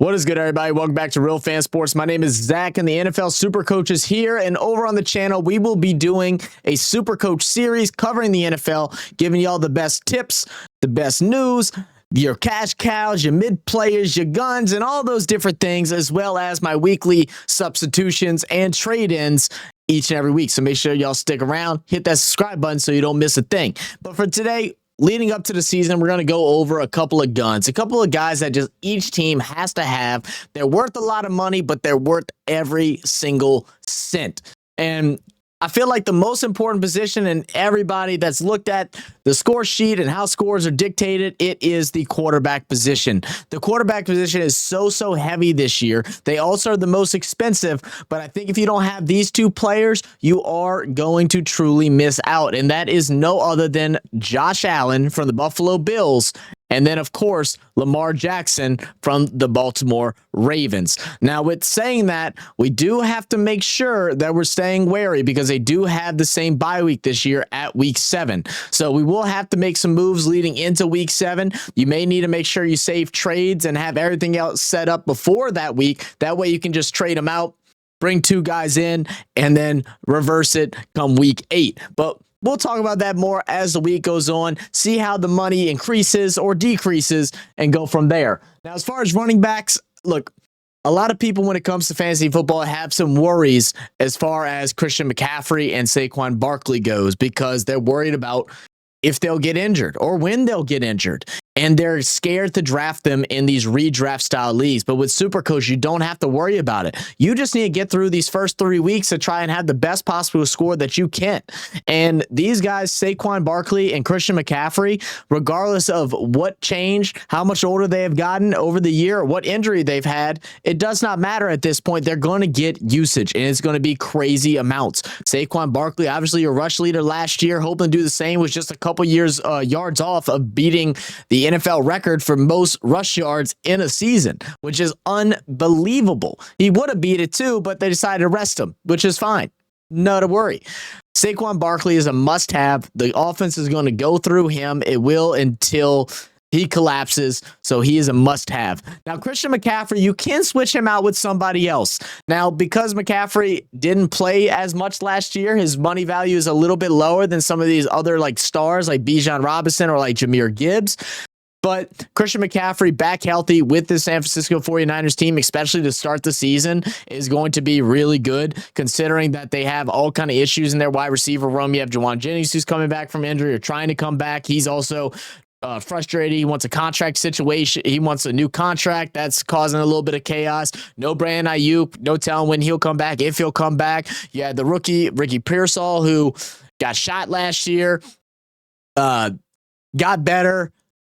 What is good, everybody? Welcome back to Real Fan Sports. My name is Zach, and the NFL SuperCoach is here. And over on the channel, we will be doing a SuperCoach series covering the NFL, giving y'all the best tips, the best news, your cash cows, your mid players, your guns, and all those different things, as well as my weekly substitutions and trade-ins each and every week. So make sure y'all stick around, hit that subscribe button so you don't miss a thing. But for today, leading up to the season, we're going to go over a couple of guns, a couple of guys that just each team has to have. They're worth a lot of money, but they're worth every single cent. And I feel like the most important position in everybody that's looked at the score sheet and how scores are dictated, it is the quarterback position. The quarterback position is so heavy this year. They also are the most expensive, but I think if you don't have these two players, you are going to truly miss out. And that is no other than Josh Allen from the Buffalo Bills. And then, of course, Lamar Jackson from the Baltimore Ravens. Now, with saying that, we do have to make sure that we're staying wary because they do have the same bye week this year at week 7. So we will have to make some moves leading into week 7. You may need to make sure you save trades and have everything else set up before that week. That way you can just trade them out, bring 2 guys in, and then reverse it come week 8. But we'll talk about that more as the week goes on, see how the money increases or decreases, and go from there. Now, as far as running backs, look, a lot of people when it comes to fantasy football have some worries as far as Christian McCaffrey and Saquon Barkley goes because they're worried about if they'll get injured or when they'll get injured. And they're scared to draft them in these redraft style leagues. But with SuperCoach, you don't have to worry about it. You just need to get through these first 3 weeks to try and have the best possible score that you can. And these guys, Saquon Barkley and Christian McCaffrey, regardless of what changed, how much older they have gotten over the year, or what injury they've had, it does not matter at this point. They're going to get usage, and it's going to be crazy amounts. Saquon Barkley, obviously your rush leader last year, hoping to do the same, was just a couple yards off of beating the NFL record for most rush yards in a season, which is unbelievable. He would have beat it too, but they decided to rest him, which is fine. No to worry. Saquon Barkley is a must-have. The offense is going to go through him. It will until he collapses, so he is a must-have. Now, Christian McCaffrey, you can switch him out with somebody else. Now, because McCaffrey didn't play as much last year, his money value is a little bit lower than some of these other like stars like Bijan Robinson or like Jahmyr Gibbs. But Christian McCaffrey back healthy with the San Francisco 49ers team, especially to start the season, is going to be really good considering that they have all kind of issues in their wide receiver room. You have Juwan Jennings who's coming back from injury or trying to come back. He's also frustrated. He wants a contract situation. He wants a new contract. That's causing a little bit of chaos. No Brandon Ayuk. No telling when he'll come back, if he'll come back. You had the rookie, Ricky Pearsall, who got shot last year, got better,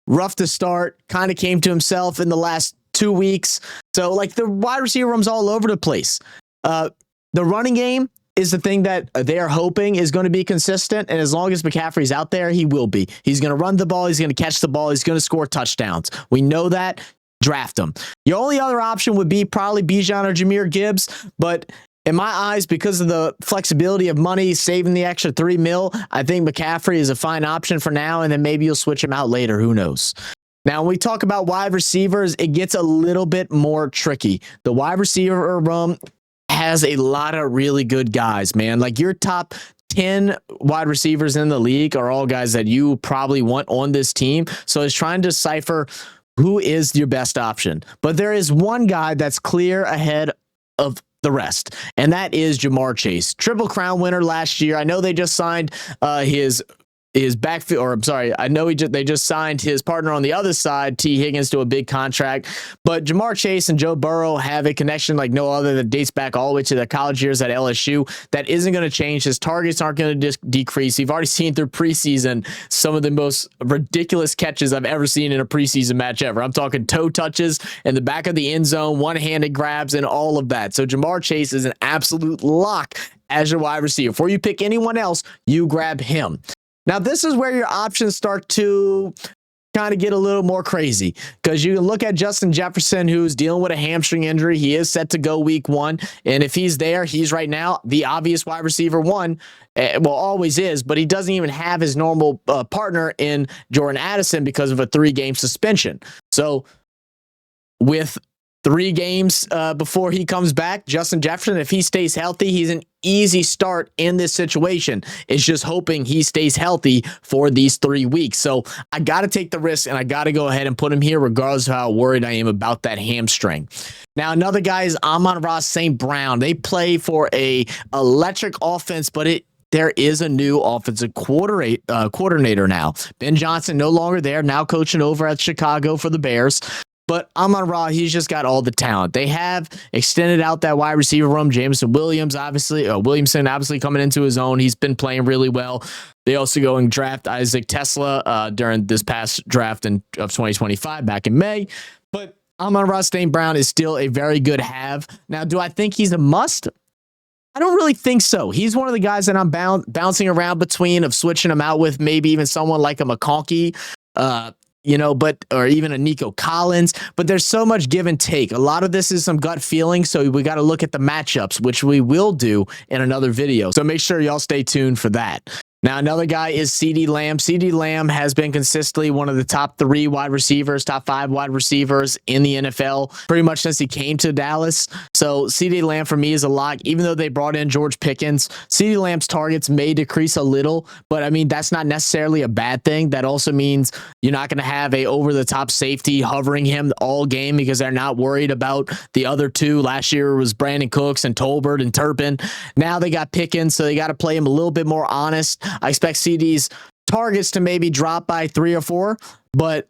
rough to start, kind of came to himself in the last 2 weeks. So, like, the wide receiver room's all over the place. The running game is the thing that they are hoping is going to be consistent. And as long as McCaffrey's out there, he will be. He's going to run the ball. He's going to catch the ball. He's going to score touchdowns. We know that. Draft him. Your only other option would be probably Bijan or Jahmyr Gibbs. But in my eyes, because of the flexibility of money, saving the extra $3 million, I think McCaffrey is a fine option for now. And then maybe you'll switch him out later. Who knows? Now, when we talk about wide receivers, it gets a little bit more tricky. The wide receiver room has a lot of really good guys, man. Like your top 10 wide receivers in the league are all guys that you probably want on this team. So it's trying to decipher who is your best option. But there is one guy that's clear ahead of the rest, and that is Jamar Chase. Triple Crown winner last year. I know they just signed his backfield, or I'm sorry, I know they just signed his partner on the other side, T. Higgins, to a big contract. But Jamar Chase and Joe Burrow have a connection like no other that dates back all the way to their college years at LSU. That isn't going to change. His targets aren't going to decrease. You've already seen through preseason some of the most ridiculous catches I've ever seen in a preseason match ever. I'm talking toe touches in the back of the end zone, one-handed grabs, and all of that. So Jamar Chase is an absolute lock as your wide receiver. Before you pick anyone else, you grab him. Now, this is where your options start to kind of get a little more crazy because you can look at Justin Jefferson, who's dealing with a hamstring injury. He is set to go week 1. And if he's there, he's right now the obvious wide receiver 1. Well, always is, but he doesn't even have his normal partner in Jordan Addison because of a 3-game suspension. So with 3 games before he comes back. Justin Jefferson, if he stays healthy, he's an easy start in this situation. It's just hoping he stays healthy for these 3 weeks. So I got to take the risk, and I got to go ahead and put him here regardless of how worried I am about that hamstring. Now, another guy is Amon-Ra St. Brown. They play for a electric offense, but there is a new offensive coordinator now. Ben Johnson no longer there, now coaching over at Chicago for the Bears. But Amon-Ra, he's just got all the talent. They have extended out that wide receiver room. Williamson obviously coming into his own. He's been playing really well. They also go and draft Isaac Tesla during this past draft of 2025 back in May. But Amon-Ra St. Brown is still a very good have. Now, do I think he's a must? I don't really think so. He's one of the guys that I'm bouncing around between of switching him out with maybe even someone like a McConkey, or even a Nico Collins, but there's so much give and take. A lot of this is some gut feeling, so we got to look at the matchups, which we will do in another video. So make sure y'all stay tuned for that. Now, another guy is CeeDee Lamb. CeeDee Lamb has been consistently one of the top 3 wide receivers, top 5 wide receivers in the NFL pretty much since he came to Dallas. So CeeDee Lamb for me is a lock. Even though they brought in George Pickens, CeeDee Lamb's targets may decrease a little, but I mean, that's not necessarily a bad thing. That also means you're not going to have a over-the-top safety hovering him all game because they're not worried about the other 2. Last year was Brandon Cooks and Tolbert and Turpin. Now they got Pickens, so they got to play him a little bit more honest. I expect CD's targets to maybe drop by 3 or 4, but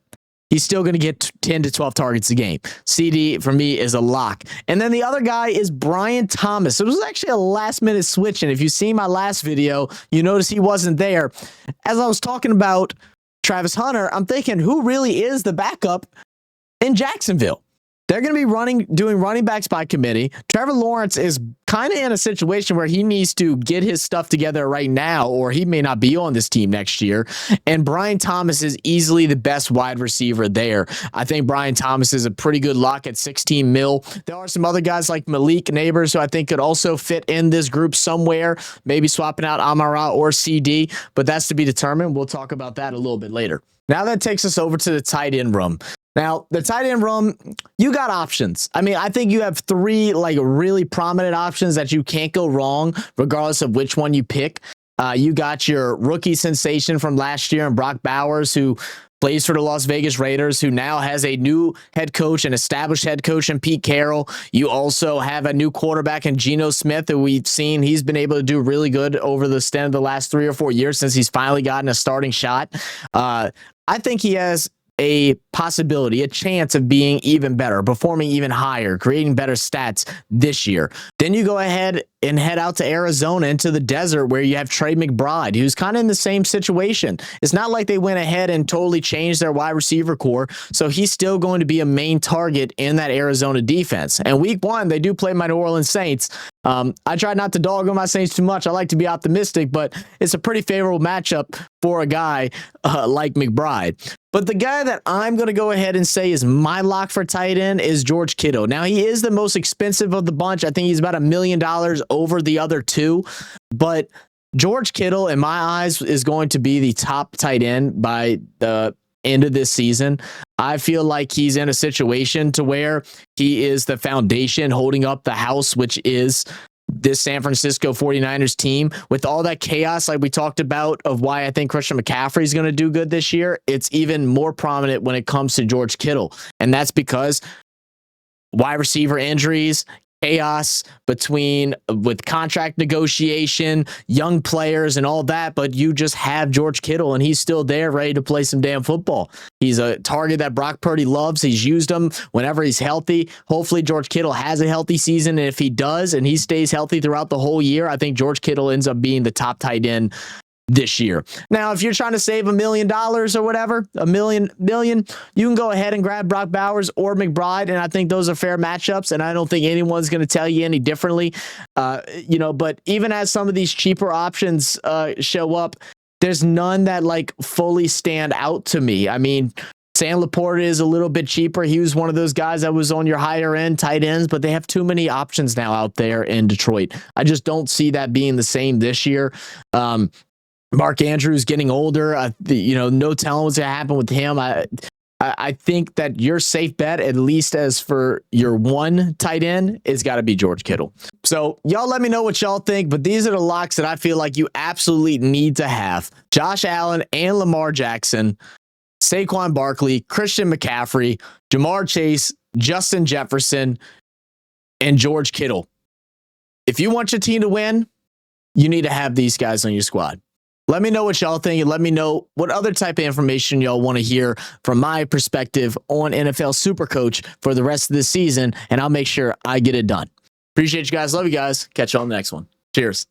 he's still going to get 10 to 12 targets a game. CD, for me, is a lock. And then the other guy is Brian Thomas. So it was actually a last-minute switch, and if you see my last video, you notice he wasn't there. As I was talking about Travis Hunter, I'm thinking, who really is the backup in Jacksonville? They're going to be doing running backs by committee. Trevor Lawrence is kind of in a situation where he needs to get his stuff together right now, or he may not be on this team next year. And Brian Thomas is easily the best wide receiver there. I think Brian Thomas is a pretty good lock at 16 mil. There are some other guys like Malik Neighbors who I think could also fit in this group somewhere, maybe swapping out Amon-Ra or CD, but that's to be determined. We'll talk about that a little bit later. Now that takes us over to the tight end room. Now, the tight end room, you got options. I mean, I think you have 3 really prominent options that you can't go wrong, regardless of which one you pick. You got your rookie sensation from last year, and Brock Bowers, who plays for the Las Vegas Raiders, who now has a new head coach, an established head coach in Pete Carroll. You also have a new quarterback in Geno Smith, who we've seen he's been able to do really good over the span of the last 3 or 4 years since he's finally gotten a starting shot. I think he has a possibility, a chance of being even better, performing even higher, creating better stats this year. Then you go ahead and head out to Arizona into the desert where you have Trey McBride, who's kind of in the same situation. It's not like they went ahead and totally changed their wide receiver core, so he's still going to be a main target in that Arizona defense. And week 1, they do play my New Orleans Saints. I try not to dog on my Saints too much. I like to be optimistic, but it's a pretty favorable matchup for a guy like McBride. But the guy that I'm going to go ahead and say is my lock for tight end is George Kittle. Now, he is the most expensive of the bunch. I think he's about $1 million over the other 2. But George Kittle, in my eyes, is going to be the top tight end by the end of this season. I feel like he's in a situation to where he is the foundation holding up the house, which is this San Francisco 49ers team. With all that chaos, like we talked about, of why I think Christian McCaffrey is going to do good this year, it's even more prominent when it comes to George Kittle. And that's because wide receiver injuries, chaos with contract negotiation, young players and all that, but you just have George Kittle and he's still there ready to play some damn football. He's a target that Brock Purdy loves. He's used him whenever he's healthy. Hopefully George Kittle has a healthy season, and if he does and he stays healthy throughout the whole year, I think George Kittle ends up being the top tight end this year. Now, if you're trying to save $1 million or whatever, $1 million, you can go ahead and grab Brock Bowers or McBride, and I think those are fair matchups, and I don't think anyone's going to tell you any differently. But even as some of these cheaper options show up, there's none that fully stand out to me. I mean, Sam Laporta is a little bit cheaper. He was one of those guys that was on your higher end tight ends, but they have too many options now out there in Detroit. I just don't see that being the same this year. Mark Andrews getting older. No telling what's going to happen with him. I think that your safe bet, at least as for your one tight end, is got to be George Kittle. So y'all let me know what y'all think, but these are the locks that I feel like you absolutely need to have. Josh Allen and Lamar Jackson, Saquon Barkley, Christian McCaffrey, Jamar Chase, Justin Jefferson, and George Kittle. If you want your team to win, you need to have these guys on your squad. Let me know what y'all think, and let me know what other type of information y'all want to hear from my perspective on NFL SuperCoach for the rest of the season, and I'll make sure I get it done. Appreciate you guys. Love you guys. Catch you on the next one. Cheers.